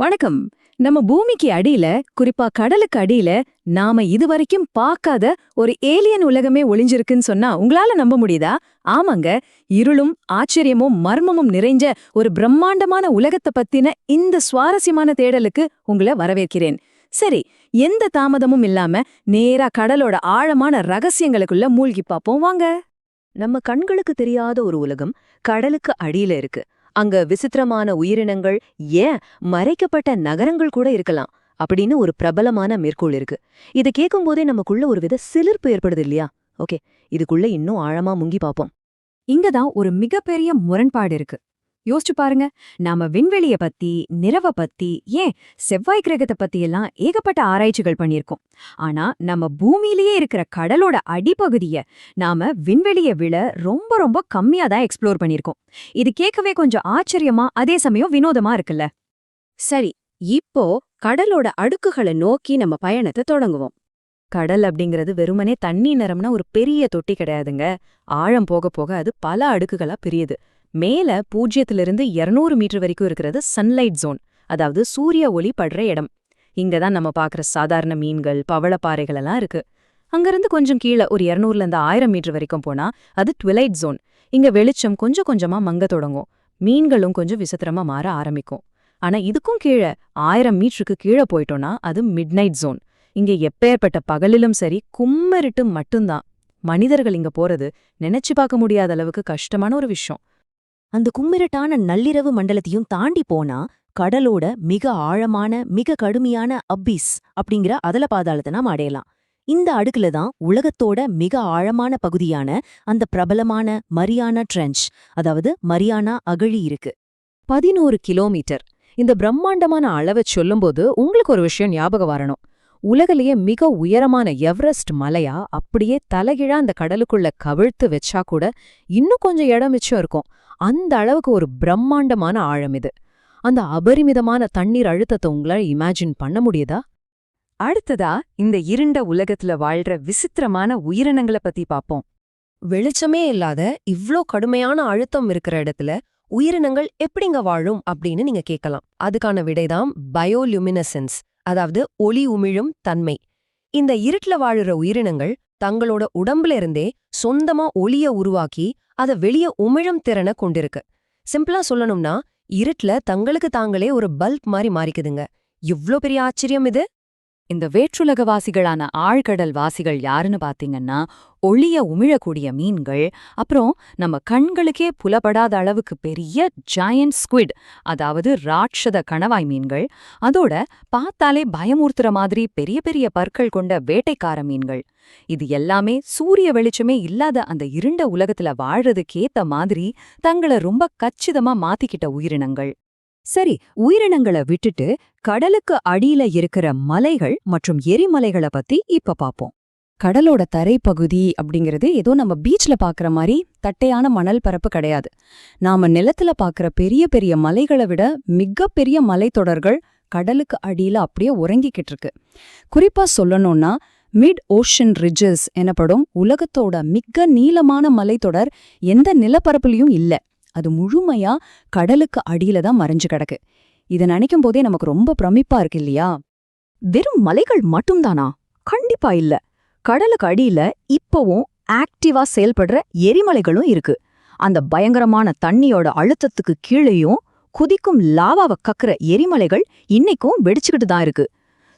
வணக்கம். நம்ம பூமிக்கு அடியில, குறிப்பா கடலுக்கு அடியில, நாம இதுவரைக்கும் பார்க்காத ஒரு ஏலியன் உலகமே ஒளிஞ்சிருக்குன்னு சொன்னா உங்களால நம்ப முடியுதா? ஆமாங்க. இருளும் ஆச்சரியமும் மர்மமும் நிறைஞ்ச ஒரு பிரம்மாண்டமான உலகத்தை பத்தின இந்த சுவாரஸ்யமான தேடலுக்கு உங்களை வரவேற்கிறேன். சரி, எந்த தாமதமும் இல்லாம நேரா கடலோட ஆழமான ரகசியங்களுக்குள்ள மூழ்கி பாப்போம் வாங்க. நம்ம கண்களுக்கு தெரியாத ஒரு உலகம் கடலுக்கு அடியில இருக்கு. அங்க விசித்திரமான உயிரினங்கள், ஏன் மறைக்கப்பட்ட நகரங்கள் கூட இருக்கலாம் அப்படின்னு ஒரு பிரபலமான மேற்கோள் இருக்கு. இதை கேட்கும் போதே நமக்குள்ள ஒரு வித சிலிர்ப்பு ஏற்படுது இல்லையா? ஓகே, இதுக்குள்ள இன்னும் ஆழமா முங்கி பாப்போம். இங்கதான் ஒரு மிகப்பெரிய முரண்பாடு இருக்கு. யோசிச்சு பாருங்க. நாம விண்வெளிய பத்தி, நிலவ பத்தி, ஏன் செவ்வாய் கிரகத்தை பத்தி எல்லாம் ஏகப்பட்ட ஆராய்ச்சிகள் பண்ணியிருக்கோம். ஆனா நம்ம பூமியிலேயே இருக்கிற கடலோட அடிப்பகுதிய நாம விண்வெளிய விட ரொம்ப ரொம்ப கம்மியா தான் எக்ஸ்ப்ளோர் பண்ணியிருக்கோம். இது கேட்கவே கொஞ்சம் ஆச்சரியமா, அதே சமயம் வினோதமா இருக்குல்ல. சரி, இப்போ கடலோட அடுக்குகளை நோக்கி நம்ம பயணத்தை தொடங்குவோம். கடல் அப்படிங்கிறது வெறுமனே தண்ணி நிறம்னா ஒரு பெரிய தொட்டி கிடையாதுங்க. ஆழம் போக போக அது பல அடுக்குகளா பிரியுது. மேல 0லிருந்து 200 மீட்டர் வரைக்கும் இருக்கிறது சன்லைட் ஜோன், அதாவது சூரிய ஒளி படுற இடம். இங்கதான் நம்ம பாக்குற சாதாரண மீன்கள், பவளப்பாறைகள் எல்லாம் இருக்கு. அங்கிருந்து கொஞ்சம் கீழே ஒரு 200லேருந்து 1000 மீட்டர் வரைக்கும் போனா அது ட்விலைட் ஜோன். இங்க வெளிச்சம் கொஞ்சம் கொஞ்சமா மங்க தொடங்கும். மீன்களும் கொஞ்சம் விசித்திரமா மாற ஆரம்பிக்கும். ஆனா இதுக்கும் கீழே 1000 மீட்டருக்கு கீழே போயிட்டோம்னா அது மிட்நைட் ஜோன். இங்க எப்பேற்பட்ட பகலிலும் சரி, கும்மரிட்டு மட்டும்தான். மனிதர்கள் இங்க போறது நினைச்சு பார்க்க முடியாத அளவுக்கு கஷ்டமான ஒரு விஷயம். அந்த கும்மிரட்டான நள்ளிரவு மண்டலத்தையும் தாண்டி போனா கடலோட மிக ஆழமான, மிக கடுமையான அபிஸ் அப்படிங்கிற அதல பாதாளத்தை நாம் அடையலாம். இந்த அடுக்குல தான் உலகத்தோட மிக ஆழமான பகுதியான அந்த பிரபலமான மரியானா ட்ரெஞ்ச், அதாவது மரியானா அகழி இருக்கு. 11 கிலோமீட்டர். இந்த பிரம்மாண்டமான அளவை சொல்லும்போது உங்களுக்கு ஒரு விஷயம் ஞாபகம் வரணும். உலகிலேயே மிக உயரமான எவரெஸ்ட் மலையா அப்படியே தலைகீழா அந்த கடலுக்குள்ள கவிழ்த்து வச்சா கூட இன்னும் கொஞ்சம் இடம் மிச்சம் இருக்கும். அந்த அளவுக்கு ஒரு பிரம்மாண்டமான ஆழம் இது. அந்த அபரிமிதமான தண்ணீர் அழுத்தத்தை உங்களால இமேஜின் பண்ண முடியுதா? அடுத்ததா இந்த இருண்ட உலகத்துல வாழ்ற விசித்திரமான உயிரினங்களை பத்தி பாப்போம். வெளிச்சமே இல்லாத இவ்ளோ கடுமையான அழுத்தம் இருக்கிற இடத்துல உயிரினங்கள் எப்படிங்க வாழும் அப்படின்னு நீங்க கேட்கலாம். அதுக்கான விடைதான் பயோலுமினசென்ஸ், அதாவது ஒளி உமிழும் தன்மை. இந்த இருட்டுல வாழுற உயிரினங்கள் தங்களோட உடம்புல இருந்தே சொந்தமா ஒளிய உருவாக்கி அத வெளிய உமிழும் திறனை கொண்டிருக்கு. சிம்பிளா சொல்லணும்னா, இருட்டுல தங்களுக்கு தாங்களே ஒரு பல்ப் மாதிரி மாறிக்குதுங்க. இவ்ளோ பெரிய ஆச்சரியம் இது. இந்த வேற்றுலகவாசிகளான ஆழ்கடல் வாசிகள் யாருன்னு பாத்தீங்கன்னா, ஒளிய உமிழக்கூடிய மீன்கள், அப்புறம் நம்ம கண்களுக்கே புலப்படாத அளவுக்கு பெரிய ஜாயன்ட் ஸ்குவிட், அதாவது ராட்சத கணவாய் மீன்கள், அதோட பார்த்தாலே பயமுறுத்துற மாதிரி பெரிய பெரிய பற்கள் கொண்ட வேட்டைக்கார மீன்கள். இது எல்லாமே சூரிய வெளிச்சமே இல்லாத அந்த இருண்ட உலகத்துல வாழறதுக்கேத்த மாதிரி தங்கள ரொம்ப கச்சிதமா மாத்திக்கிட்ட உயிரினங்கள். சரி, உயிரினங்களை விட்டுட்டு கடலுக்கு அடியில இருக்கிற மலைகள் மற்றும் எரிமலைகளை பத்தி இப்ப பாப்போம். கடலோட தரைப்பகுதி அப்படிங்கிறது ஏதோ நம்ம பீச்ல பாக்குற மாதிரி தட்டையான மணல் பரப்பு கிடையாது. நாம நிலத்துல பாக்குற பெரிய பெரிய மலைகளை விட மிகப்பெரிய மலைத்தொடர்கள் கடலுக்கு அடியில அப்படியே உறங்கிக்கிட்டு இருக்கு. குறிப்பா சொல்லணும்னா, மிட் ஓஷன் ரிட்ஜஸ் எனப்படும் உலகத்தோட மிக நீளமான மலைத்தொடர் எந்த நிலப்பரப்புலயும் இல்ல. அது முழுமையா கடலுக்கு அடியில தான் மறைஞ்சு கிடக்கு. இதை நினைக்கும் போதே நமக்கு ரொம்ப பிரமிப்பா இருக்கு இல்லையா? வெறும் மலைகள் மட்டும்தானா? கண்டிப்பா இல்ல. கடலுக்கு அடியில இப்பவும் ஆக்டிவா செயல்படுற எரிமலைகளும் இருக்கு. அந்த பயங்கரமான தண்ணியோட அழுத்தத்துக்கு கீழேயும் குதிக்கும் லாவாவை கக்குற எரிமலைகள் இன்னைக்கும் வெடிச்சுக்கிட்டு தான் இருக்கு.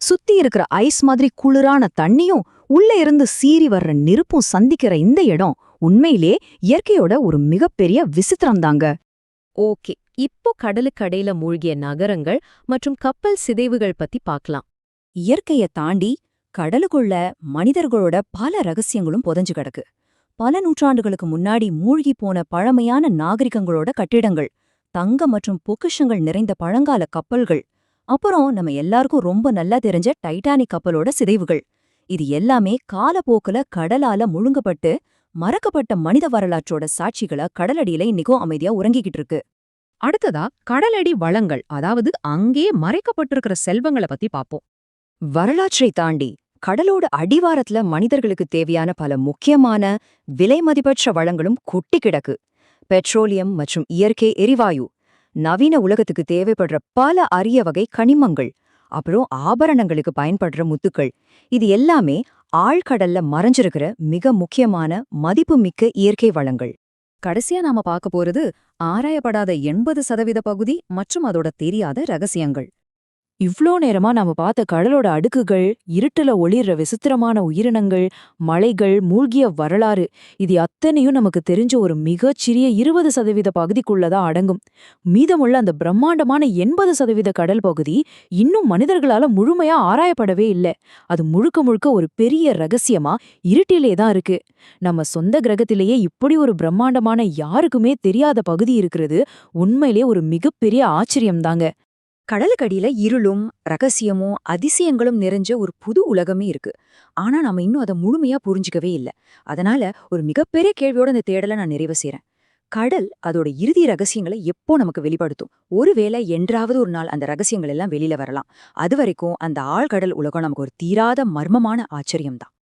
சுத்தி இருக்கிற ஐஸ் மாதிரி குளிரான தண்ணியும் உள்ள இருந்து சீறி வர்ற நெருப்பும் சந்திக்கிற இந்த இடம் உண்மையிலே இயற்கையோட ஒரு மிகப்பெரிய விசித்திரம்தாங்க. ஓகே, இப்போ கடலுக்கடையில மூழ்கிய நகரங்கள் மற்றும் கப்பல் சிதைவுகள் பத்தி பார்க்கலாம். இயற்கையை தாண்டி கடலுக்குள்ள மனிதர்களோட பல ரகசியங்களும் புதைஞ்சு கிடக்கு. பல நூற்றாண்டுகளுக்கு முன்னாடி மூழ்கி போன பழமையான நாகரிகங்களோட கட்டிடங்கள், தங்கம் மற்றும் பொக்கிஷங்கள் நிறைந்த பழங்கால கப்பல்கள், அப்புறம் நம்ம எல்லாருக்கும் ரொம்ப நல்லா தெரிஞ்ச டைட்டானிக் கப்பலோட சிதைவுகள். இது எல்லாமே காலப்போக்குல கடலால முழுங்கப்பட்டு மறக்கப்பட்ட மனித வரலாற்றோட சாட்சிகள கடலடியில இன்னைக்கும் அமைதியா உறங்கிக்கிட்டு இருக்கு. அடுத்ததா கடலடி வளங்கள், அதாவது அங்கே மறைக்கப்பட்டிருக்கிற செல்வங்களை பத்தி பாப்போம். வரலாற்றை தாண்டி கடலோட அடிவாரத்துல மனிதர்களுக்கு தேவையான பல முக்கியமான விலை மதிப்பற்ற வளங்களும் கொட்டி கிடக்கு. பெட்ரோலியம் மற்றும் இயற்கை எரிவாயு, நவீன உலகத்துக்கு தேவைப்படுற பல அரிய வகை கனிமங்கள், அப்புறம் ஆபரணங்களுக்கு பயன்படுற முத்துக்கள், இது எல்லாமே ஆழ்கடல்ல மறைஞ்சிருக்கிற மிக முக்கியமான மதிப்புமிக்க இயற்கை வளங்கள். கடைசியா நாம பார்க்க போறது ஆராயப்படாத 80% பகுதி மற்றும் அதோட தெரியாத ரகசியங்கள். இவ்ளோ நேரமா நாம பார்த்த கடலோட அடுக்குகள், இருட்டுல ஒளிர்ற விசித்திரமான உயிரினங்கள், மலைகள், மூழ்கிய வரலாறு, இது அத்தனையும் நமக்கு தெரிஞ்ச ஒரு மிகச்சிறிய 20% பகுதிக்குள்ளதான் அடங்கும். மீதமுள்ள அந்த பிரம்மாண்டமான 80% கடல் பகுதி இன்னும் மனிதர்களால முழுமையா ஆராயப்படவே இல்ல. அது முழுக்க முழுக்க ஒரு பெரிய ரகசியமா இருட்டிலே தான் இருக்கு. நம்ம சொந்த கிரகத்திலேயே இப்படி ஒரு பிரம்மாண்டமான யாருக்குமே தெரியாத பகுதி இருக்கிறது உண்மையிலே ஒரு மிகப்பெரிய ஆச்சரியம்தாங்க. கடலுக்கடியில இருளும் ரகசியமும் அதிசயங்களும் நிறைஞ்ச ஒரு புது உலகமே இருக்கு. ஆனா நாம இன்னும் அதை முழுமையா புரிஞ்சுக்கவே இல்ல. அதனால ஒரு மிகப்பெரிய கேள்வியோட இந்த தேடலை நான் நிறைவு செய்றேன். கடல் அதோட இறுதி ரகசியங்களை எப்போ நமக்கு வெளிப்படுத்தும்? ஒருவேளை என்றாவது ஒரு நாள் அந்த ரகசியங்கள் எல்லாம் வெளியில வரலாம். அது வரைக்கும் அந்த ஆழ்கடல் உலகம் நமக்கு ஒரு தீராத மர்மமான ஆச்சரியம்தான்.